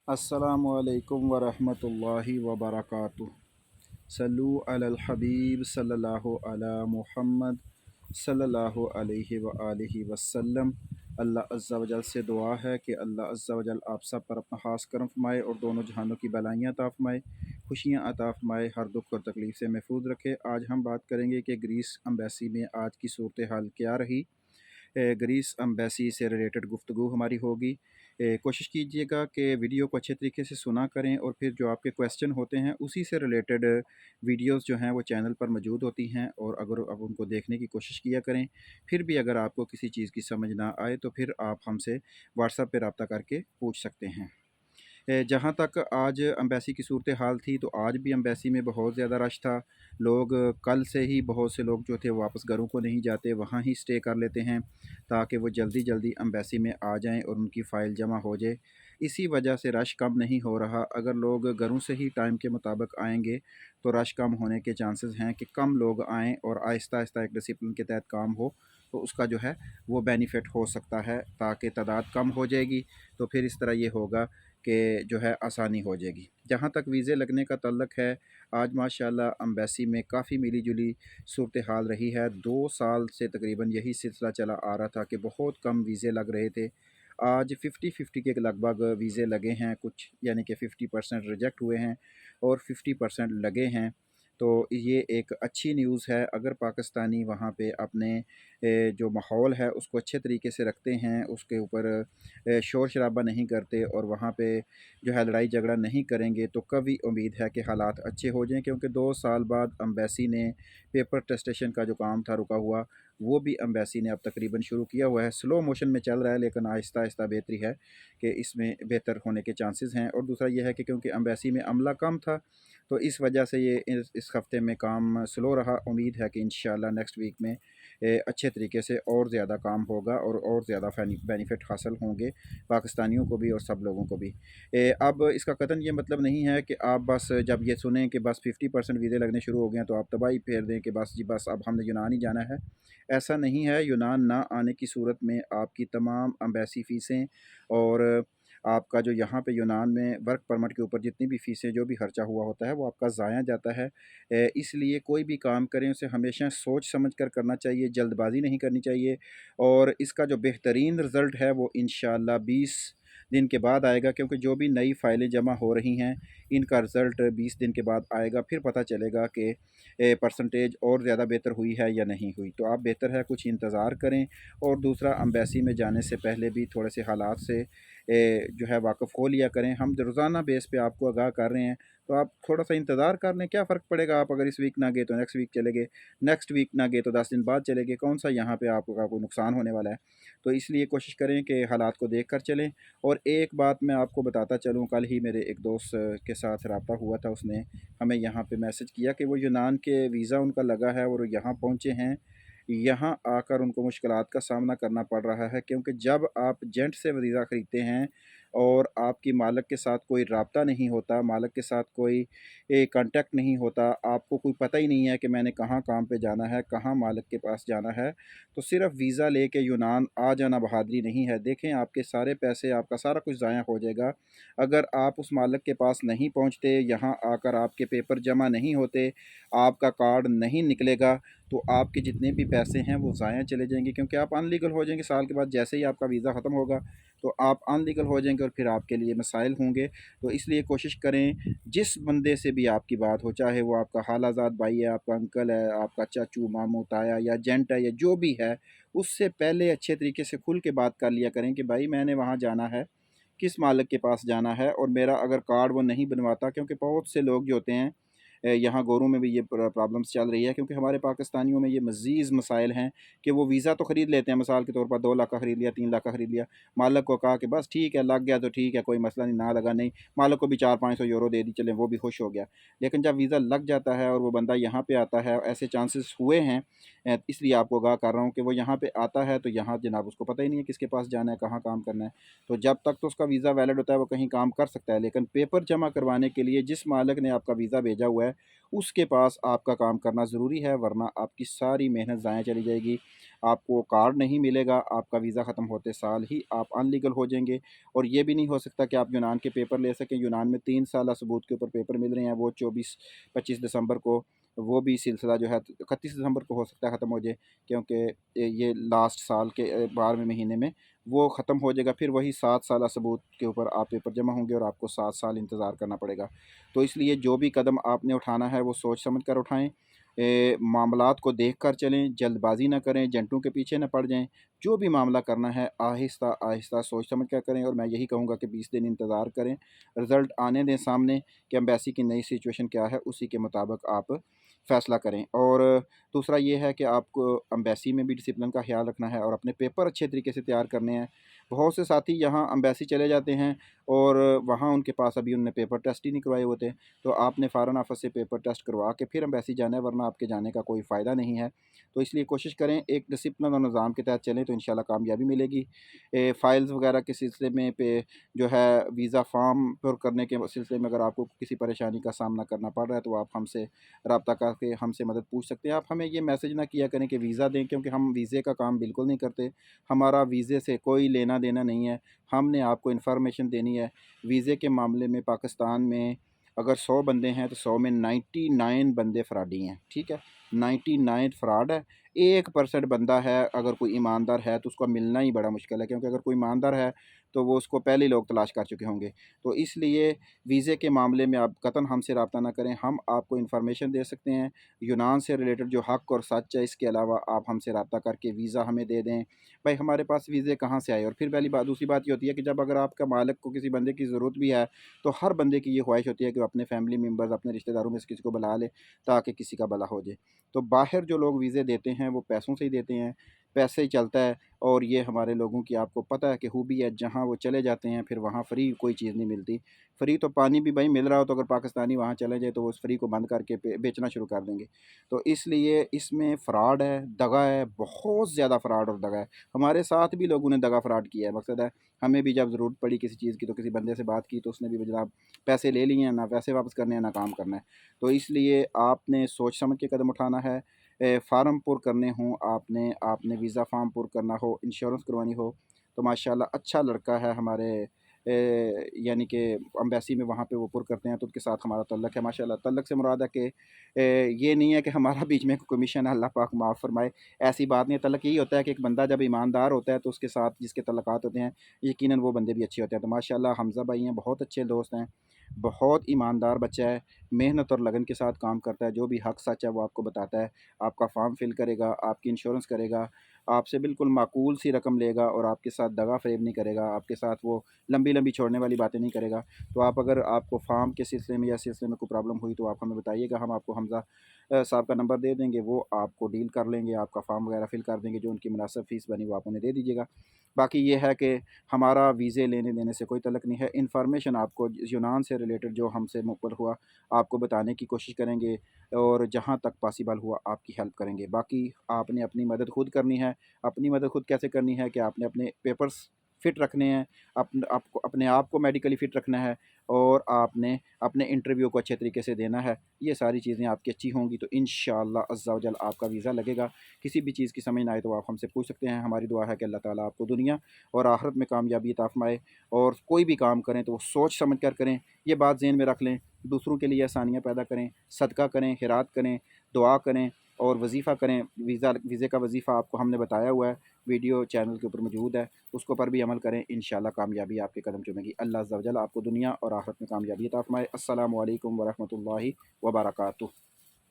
अस्सलामुअलैकुम वरहमतुल्लाहि वबरकातुह। सल्लु अलल हबीब सल्लल्लाहु अला मुहम्मद सल्लल्लाहु अलैहि व आलिहि वसल्लम। अल्लाह अज़्ज़ा वजल से दुआ है कि अल्लाह अज़्ज़ा वजल आप सब पर अपना ख़ास करम फरमाए और दोनों जहानों की भलाइयाँ अता फरमाए, खुशियाँ अता फरमाए, हर दुख और तकलीफ़ से महफूज रखे। आज हम बात करेंगे कि ग्रीस एम्बेसी में आज की सूरत हाल क्या रही। ग्रीस एम्बेसी से रिलेटेड गुफ्तगू हमारी होगी। कोशिश कीजिएगा कि वीडियो को अच्छे तरीके से सुना करें और फिर जो आपके क्वेश्चन होते हैं उसी से रिलेटेड वीडियोस जो हैं वो चैनल पर मौजूद होती हैं और अगर आप उनको देखने की कोशिश किया करें। फिर भी अगर आपको किसी चीज़ की समझ ना आए तो फिर आप हमसे व्हाट्सएप पे रब्ता करके पूछ सकते हैं। जहाँ तक आज अम्बेसी की सूरत हाल थी तो आज भी अम्बेसी में बहुत ज़्यादा रश था। लोग कल से ही बहुत से लोग जो थे वापस घरों को नहीं जाते, वहाँ ही स्टे कर लेते हैं ताकि वो जल्दी जल्दी अम्बेसी में आ जाएं और उनकी फ़ाइल जमा हो जाए। इसी वजह से रश कम नहीं हो रहा। अगर लोग घरों से ही टाइम के मुताबिक आएंगे तो रश कम होने के चांसेस हैं कि कम लोग आएँ और आहिस्ता आहिस्ता एक डिसिप्लिन के तहत काम हो तो उसका जो है वो बेनिफिट हो सकता है ताकि तादाद कम हो जाएगी। तो फिर इस तरह ये होगा कि जो है आसानी हो जाएगी। जहाँ तक वीज़े लगने का तल्लक है, आज माशाल्लाह अम्बेसी में काफ़ी मिली जुली सूरत हाल रही है। 2 साल से तकरीबन यही सिलसिला चला आ रहा था कि बहुत कम वीज़े लग रहे थे। आज 50-50 के लगभग वीज़े लगे हैं, कुछ यानी कि 50% रिजेक्ट हुए हैं और 50% लगे हैं। तो ये एक अच्छी न्यूज़ है। अगर पाकिस्तानी वहाँ पे अपने जो माहौल है उसको अच्छे तरीके से रखते हैं, उसके ऊपर शोर शराबा नहीं करते और वहाँ पे जो है लड़ाई झगड़ा नहीं करेंगे तो कभी उम्मीद है कि हालात अच्छे हो जाएँ। क्योंकि 2 साल बाद अम्बेसी ने पेपर टेस्टेशन का जो काम था रुका हुआ, वो भी अम्बेसी ने अब तकरीबन शुरू किया हुआ है। स्लो मोशन में चल रहा है लेकिन आहिस्ता आहिस्ता बेहतरी है कि इसमें बेहतर होने के चांसेस हैं। और दूसरा ये है कि क्योंकि अम्बेसी में अमला कम था तो इस वजह से ये इस हफ़्ते में काम स्लो रहा। उम्मीद है कि इंशाल्लाह नेक्स्ट वीक में अच्छे तरीके से और ज़्यादा काम होगा और ज़्यादा बेनिफिट हासिल होंगे पाकिस्तानियों को भी और सब लोगों को भी। अब इसका कतन ये मतलब नहीं है कि आप बस जब ये सुनें कि बस 50% वीज़े लगने शुरू हो गए हैं तो आप तबाही फेर दें कि बस जी बस अब हमने यूनान ही जाना है। ऐसा नहीं है। यूनान ना आने की सूरत में आपकी तमाम एम्बेसी फ़ीसें और आपका जो यहाँ पे यूनान में वर्क परमिट के ऊपर जितनी भी फ़ीसें जो भी खर्चा हुआ होता है वो आपका ज़ाया जाता है। इसलिए कोई भी काम करें उसे हमेशा सोच समझ कर करना चाहिए, जल्दबाज़ी नहीं करनी चाहिए। और इसका जो बेहतरीन रिज़ल्ट है वो इंशाअल्लाह 20 दिन के बाद आएगा। क्योंकि जो भी नई फ़ाइलें जमा हो रही हैं इनका रिज़ल्ट 20 दिन के बाद आएगा। फिर पता चलेगा कि परसेंटेज और ज़्यादा बेहतर हुई है या नहीं हुई। तो आप बेहतर है कुछ इंतज़ार करें। और दूसरा अम्बेसी में जाने से पहले भी थोड़े से हालात से जो है वाक़फ़ हो लिया करें। हम रोज़ाना बेस पे आपको आगाह कर रहे हैं तो आप थोड़ा सा इंतज़ार कर लें। क्या फ़र्क पड़ेगा, आप अगर इस वीक ना गए तो नेक्स्ट वीक चले गए, नेक्स्ट वीक ना गए तो 10 दिन बाद चले गए, कौन सा यहाँ पे आपका कोई नुकसान होने वाला है। तो इसलिए कोशिश करें कि हालात को देख कर चलें। और एक बात मैं आपको बताता चलूँ, कल ही मेरे एक दोस्त के साथ रब्ता हुआ था। उसने हमें यहाँ पे मैसेज किया कि वो यूनान के वीज़ा उनका लगा है और यहाँ पहुँचे हैं। यहाँ आकर उनको मुश्किलात का सामना करना पड़ रहा है क्योंकि जब आप एजेंट से वीज़ा ख़रीदते हैं और आपकी मालिक के साथ कोई राब्ता नहीं होता, मालिक के साथ कोई कांटेक्ट नहीं होता, आपको कोई पता ही नहीं है कि मैंने कहाँ काम पे जाना है, कहाँ मालिक के पास जाना है, तो सिर्फ़ वीज़ा लेके यूनान आ जाना बहादुरी नहीं है। देखें आपके सारे पैसे, आपका सारा कुछ ज़ाया हो जाएगा। अगर आप उस मालिक के पास नहीं पहुँचते, यहाँ आकर आपके पेपर जमा नहीं होते, आपका कार्ड नहीं निकलेगा, तो आपके जितने भी पैसे हैं वो ज़ाया चले जाएंगे। क्योंकि आप अनलीगल हो जाएंगे। साल के बाद जैसे ही आपका वीज़ा ख़त्म होगा तो आप अनलीगल हो जाएंगे और फिर आपके लिए मसाइल होंगे। तो इसलिए कोशिश करें जिस बंदे से भी आपकी बात हो, चाहे वो आपका खालाजाद भाई है, आपका अंकल है, आपका चाचू मामू ताया या एजेंट है या जो भी है, उससे पहले अच्छे तरीके से खुल के बात कर लिया करें कि भाई मैंने वहाँ जाना है, किस मालिक के पास जाना है और मेरा अगर कार्ड वो नहीं बनवाता। क्योंकि बहुत से लोग जो होते हैं यहाँ गोरों में भी ये प्रॉब्लम्स चल रही है। क्योंकि हमारे पाकिस्तानियों में ये मज़ीद मसाइल हैं कि वो वीज़ा तो ख़रीद लेते हैं, मिसाल के तौर पर 2 लाख का ख़रीद लिया, 3 लाख का ख़रीद लिया। मालिक को कहा कि बस ठीक है लग गया तो ठीक है, कोई मसला नहीं, ना लगा नहीं, मालिक को भी 400-500 यूरो दे दी, चलें वो भी खुश हो गया। लेकिन जब वीज़ा लग जाता है और वो बंदा यहाँ पे आता है, ऐसे चांसेस हुए हैं। इसलिए आपको आगाह कर रहा हूँ कि वो यहाँ पे आता है तो यहाँ जनाब उसको पता ही नहीं है किसके पास जाना है, कहाँ काम करना है। तो जब तक तो उसका वीज़ा वैलिड होता है वो कहीं काम कर सकता है, लेकिन पेपर जमा करवाने के लिए जिस मालिक ने आपका वीज़ा भेजा हुआ है उसके पास आपका काम करना ज़रूरी है, वरना आपकी सारी मेहनत ज़ाया चली जाएगी। आपको कार्ड नहीं मिलेगा, आपका वीज़ा ख़त्म होते साल ही आप अनलीगल हो जाएंगे। और ये भी नहीं हो सकता कि आप यूनान के पेपर ले सकें। यूनान में 3 साल सबूत के ऊपर पेपर मिल रहे हैं, वो 24-25 दिसंबर को, वो भी सिलसिला जो है 31 दिसंबर को हो सकता है ख़त्म हो जाए, क्योंकि ये लास्ट साल के 12वें महीने में वो ख़त्म हो जाएगा। फिर वही 7 साल सबूत के ऊपर आप पेपर जमा होंगे और आपको 7 साल इंतज़ार करना पड़ेगा। तो इसलिए जो भी कदम आपने उठाना है वो सोच समझ कर उठाएँ। मामलात को देख कर चलें, जल्दबाज़ी ना करें, एजेंटों के पीछे ना पड़ जाएँ। जो भी मामला करना है आहिस्ता-आहिस्ता सोच समझ कर करें, और मैं यही कहूँगा कि 20 दिन इंतज़ार करें। रिज़ल्ट आने दें सामने कि एम्बेसी की नई सिचुएशन क्या है, उसी के मुताबिक आप फ़ैसला करें। और दूसरा ये है कि आपको एम्बेसी में भी डिसिप्लिन का ख़्याल रखना है और अपने पेपर अच्छे तरीके से तैयार करने हैं। बहुत से साथी यहाँ एम्बेसी चले जाते हैं और वहाँ उनके पास अभी उन्होंने पेपर टेस्ट ही नहीं करवाए होते। तो आपने फ़ॉरेन ऑफिस से पेपर टेस्ट करवा के फिर एम्बेसी जाना है, वरना आपके जाने का कोई फ़ायदा नहीं है। तो इसलिए कोशिश करें एक डिसिप्लिन और निज़ाम के तहत चलें, तो इंशाल्लाह कामयाबी मिलेगी। फ़ाइल्स वगैरह के सिलसिले में जो है वीज़ा फ़ॉर्म पुर करने के सिलसिले में अगर आपको किसी परेशानी का सामना करना पड़ रहा है, तो आप हमसे रब्ता करके हमसे मदद पूछ सकते हैं। आप हमें ये मैसेज ना किया करें कि वीज़ा दें, क्योंकि हम वीज़े का काम बिल्कुल नहीं करते। हमारा वीज़े से कोई लेना देना नहीं है। हमने आपको इन्फॉर्मेशन देनी है। वीज़े के मामले में पाकिस्तान में अगर 100 बंदे हैं, तो 100 में 99 बंदे फ्रॉडी हैं, ठीक है? 99 फ्रॉड है। 1% बंदा है अगर कोई ईमानदार है, तो उसको मिलना ही बड़ा मुश्किल है, क्योंकि अगर कोई ईमानदार है तो वो उसको पहले ही लोग तलाश कर चुके होंगे। तो इसलिए वीज़े के मामले में आप कतई हमसे रब्ता ना करें। हम आपको इन्फॉर्मेशन दे सकते हैं यूनान से रिलेटेड जो हक़ और सच है। इसके अलावा आप हमसे रब्ता करके वीज़ा हमें दे दें। भाई हमारे पास वीज़े कहाँ से आए? और फिर पहली बात दूसरी बात ये होती है कि जब अगर आपका मालिक को किसी बंदे की ज़रूरत भी है, तो हर बंदे की ये ख्वाहिश होती है कि वो अपने फैमिली मेम्बर्स, अपने रिश्तेदारों में से किसी को बुला ले, ताकि किसी का भला हो जाए। तो बाहर जो लोग वीज़े देते हैं वो पैसों से ही देते हैं, पैसे ही चलता है। और ये हमारे लोगों की आपको पता है कि खूबी है, जहाँ वो चले जाते हैं फिर वहाँ फ्री कोई चीज़ नहीं मिलती। फ्री तो पानी भी भाई मिल रहा हो, तो अगर पाकिस्तानी वहाँ चले जाए तो वो उस फ्री को बंद करके बेचना शुरू कर देंगे। तो इसलिए इसमें फ़्रॉड है, दगा है, बहुत ज़्यादा फ़्रॉड और दगा है। हमारे साथ भी लोगों ने दगा फ़्रॉड किया है। मकसद है, हमें भी जब ज़रूरत पड़ी किसी चीज़ की, तो किसी बंदे से बात की तो उसने भी जनाब पैसे ले लिए हैं, ना पैसे वापस करने हैं, ना काम करना है। तो इसलिए आपने सोच समझ के कदम उठाना है। फ़ार्म पुर करने हों, आपने आपने वीज़ा फ़ार्म पुर करना हो, इंश्योरेंस करवानी हो, तो माशाल्लाह अच्छा लड़का है हमारे, यानी कि एम्बेसी में वहाँ पे वो पुर करते हैं, तो उनके साथ हमारा तल्लक है माशाल्लाह। तल्लक से मुराद है कि ये नहीं है कि हमारा बीच में कोई कमीशन है, अल्लाह पाक माफ़ फ़रमाए, ऐसी बात नहीं है। तल्लक यही होता है कि एक बंदा जब ईमानदार होता है, तो उसके साथ जिसके तल्लकात होते हैं, यकीनन वो बंदे भी अच्छे होते हैं। तो माशाल्लाह हमज़ा भाई हैं, बहुत अच्छे दोस्त हैं, बहुत ईमानदार बच्चा है, मेहनत और लगन के साथ काम करता है। जो भी हक़ सच है वो आपको बताता है, आपका फ़ॉर्म फ़िल करेगा, आपकी इंश्योरेंस करेगा, आपसे बिल्कुल माकूल सी रकम लेगा और आपके साथ दगा-फ़रेब नहीं करेगा, आपके साथ वो लंबी-लंबी छोड़ने वाली बातें नहीं करेगा। तो आप अगर आपको फ़ॉर्म के सिलसिले में या सिलसिले में कोई प्रॉब्लम हुई, तो आप हमें बताइएगा, हम आपको हमज़ा साहब का नंबर दे देंगे, वो आपको डील कर लेंगे, आपका फ़ॉर्म वगैरह फ़िल कर देंगे, जो उनकी मुनासिब फ़ीस बनी वो आप उन्हें दे दीजिएगा। बाकी ये है कि हमारा वीज़े लेने-देने से कोई तल्लक नहीं है। इन्फॉर्मेशन आपको यूनान से रिलेटेड जो हमसे मुखबिर हुआ, आपको बताने की कोशिश करेंगे और जहाँ तक पॉसिबल हुआ आपकी हेल्प करेंगे। बाकी आपने अपनी मदद खुद करनी है। अपनी मदद खुद कैसे करनी है कि आपने अपने पेपर्स फ़िट रखने हैं, आपको अपने आप को मेडिकली फ़िट रखना है, और आपने अपने इंटरव्यू को अच्छे तरीके से देना है। ये सारी चीज़ें आपकी अच्छी होंगी, तो इंशाअल्लाह अज़्ज़ा व जल आपका वीज़ा लगेगा। किसी भी चीज़ की समझ ना आए तो आप हमसे पूछ सकते हैं। हमारी दुआ है कि अल्लाह ताला आपको दुनिया और आखिरत में कामयाबी अता फ़रमाए। और कोई भी काम करें तो वो सोच समझ कर करें, ये बात ज़हन में रख लें। दूसरों के लिए आसानियाँ पैदा करें, सदका करें, खैरात करें, दुआ करें और वज़ीफ़ा करें। वीज़े का वज़ीफ़ा आपको हमने बताया हुआ है, वीडियो चैनल के ऊपर मौजूद है, उसको पर भी अमल करें। इंशाअल्लाह कामयाबी आपके कदम चूमेगी। अल्लाह अज़्ज़ा व जल आपको दुनिया और आखिरत में कामयाबी अता फ़रमाए। अस्सलामु अलैकुम व रहमतुल्लाहि व बरकातुहू।